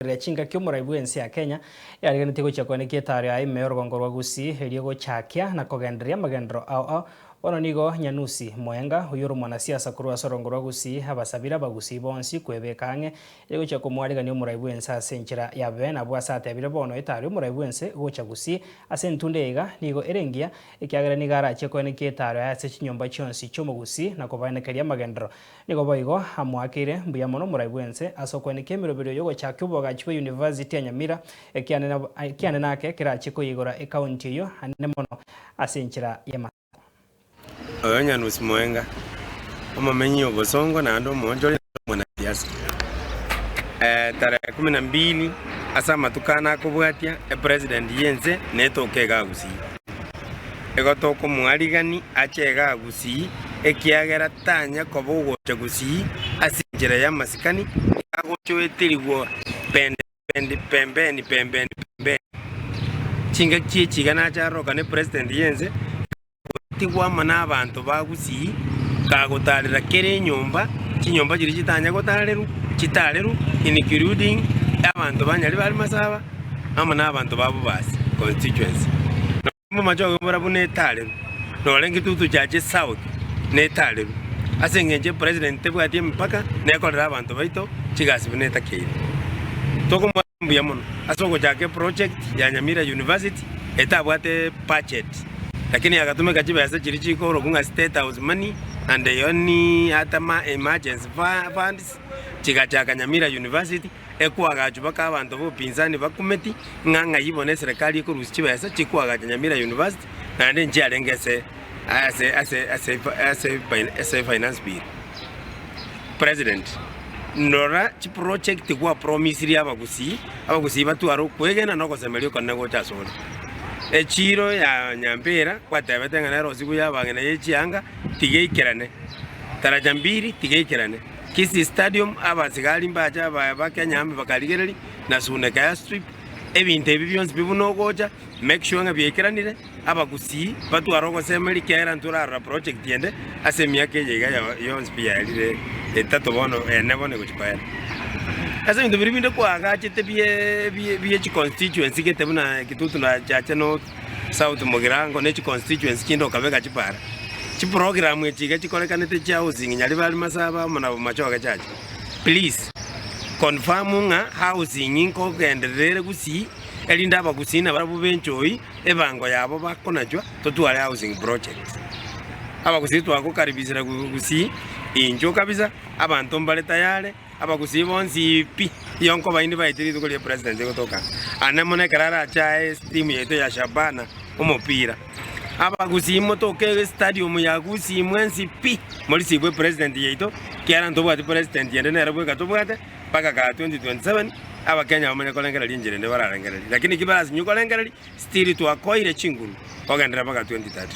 Chinga ky'omuraibu ensi ya Kenya yariganite gochakwa ne kietario ai meoro gongorwa gusi erio gochakia na kogenderia magendero ao ono nigo Nyanusi Mwenga uyuru mwanasiasa kurwa sorongorwa gusi abasabira bagusi bonsi kwebekange ego chako mwarigani omuraibu ensi asenchira yabe na bwasate abire bono etario omuraibu ensi gocha gusi asentundeiga nigo erengia ekiagera nigara cheko ne kietario ase chinyomba chionsi chomogusi na kobanekeria magendero nigo boigo amwakire mbuya mono omuraibu ensi asokwane kemirobero yogo chakyo bogachwe University ya Nyamira ekiane nake kirachiko igora ekaunti yo anene mono asenchira yema Nyanusi Mwenga omumenyi ogosongo nando monjoli mwanasiasa tarehe 12 asa matukana akobwatia president yense netokega gusi egotoko mwarigani achega gusi ekiagera tanya kobogocha gusi asinjira ya masikani agochwetirigwo pembeni chinga chigana charoka ne president yense tigwama n'abantu bagusi kagotarira kere nyomba chinyomba chiri chitanya chitaleru including abantu banyali bali masaba ama n'abantu babu basi constituency no macho gomora bune taleru no lengi tutu chache south ne taleru asengenje president tebwatie mpaka nekolera abantu baito chigasi bune takire toko mbuya mono asoko chake project ya Nyamira University etabwate budget lakini akatumeka chiba yasa chirichiko rokunga state house money and yoni atama emergency funds chikachaka Nyamira University ekwaga baka abantu bo pinzani bakumeti nganga yibone serikali ko rusi chiba yasa chikwaga Nyamira University na nje alengese as finance bill president nora chi project kwa promise ya abagusi batwaro kwegena no kosemelio konego chasoro echiro ya Nyambera kwatabetanga na rosi kuya bangena yechianga tigeikerane taraja 2 tigeikerane kisi stadium abasigali mbacha bakanyambe bakaligereri na suneka ya strip ebinte byonse bibunogoja make sure nga byekeranire abagusi batwaro kosemeli kera nturara project yende asemia kejega yonse biyalire etato bono enebone kuchipaya asa ndo biribinde kwa gachete biye chi constituency kete buna kitutu na chache no south mogirango ne chi constituency kindo kabega chipara chi program echiga chikolekanete cha housing nyali bali masaba mona machoga chache please confirm nga housing inko genderere gusi elinda abagusina barabu benchoi ebango yabo bakonajwa totwale housing project abagusi twakokaribisira gusi injo kabisa abantu mbale tayale abagusi bonsi pi yonko baindi baitiri tukole president gotoka anemone karara cha team yeto ya Shabana umupira abagusi motoke stadium ya gusi mwensi pi molisi bwe president yeto kiara ntobwa president yende nera bwe katobwate paka ka 2027 abakenya bamene kolengera linjire ne bararengera lakini kibasi nyuko lengera still twakoire chinguru ogendera paka 2030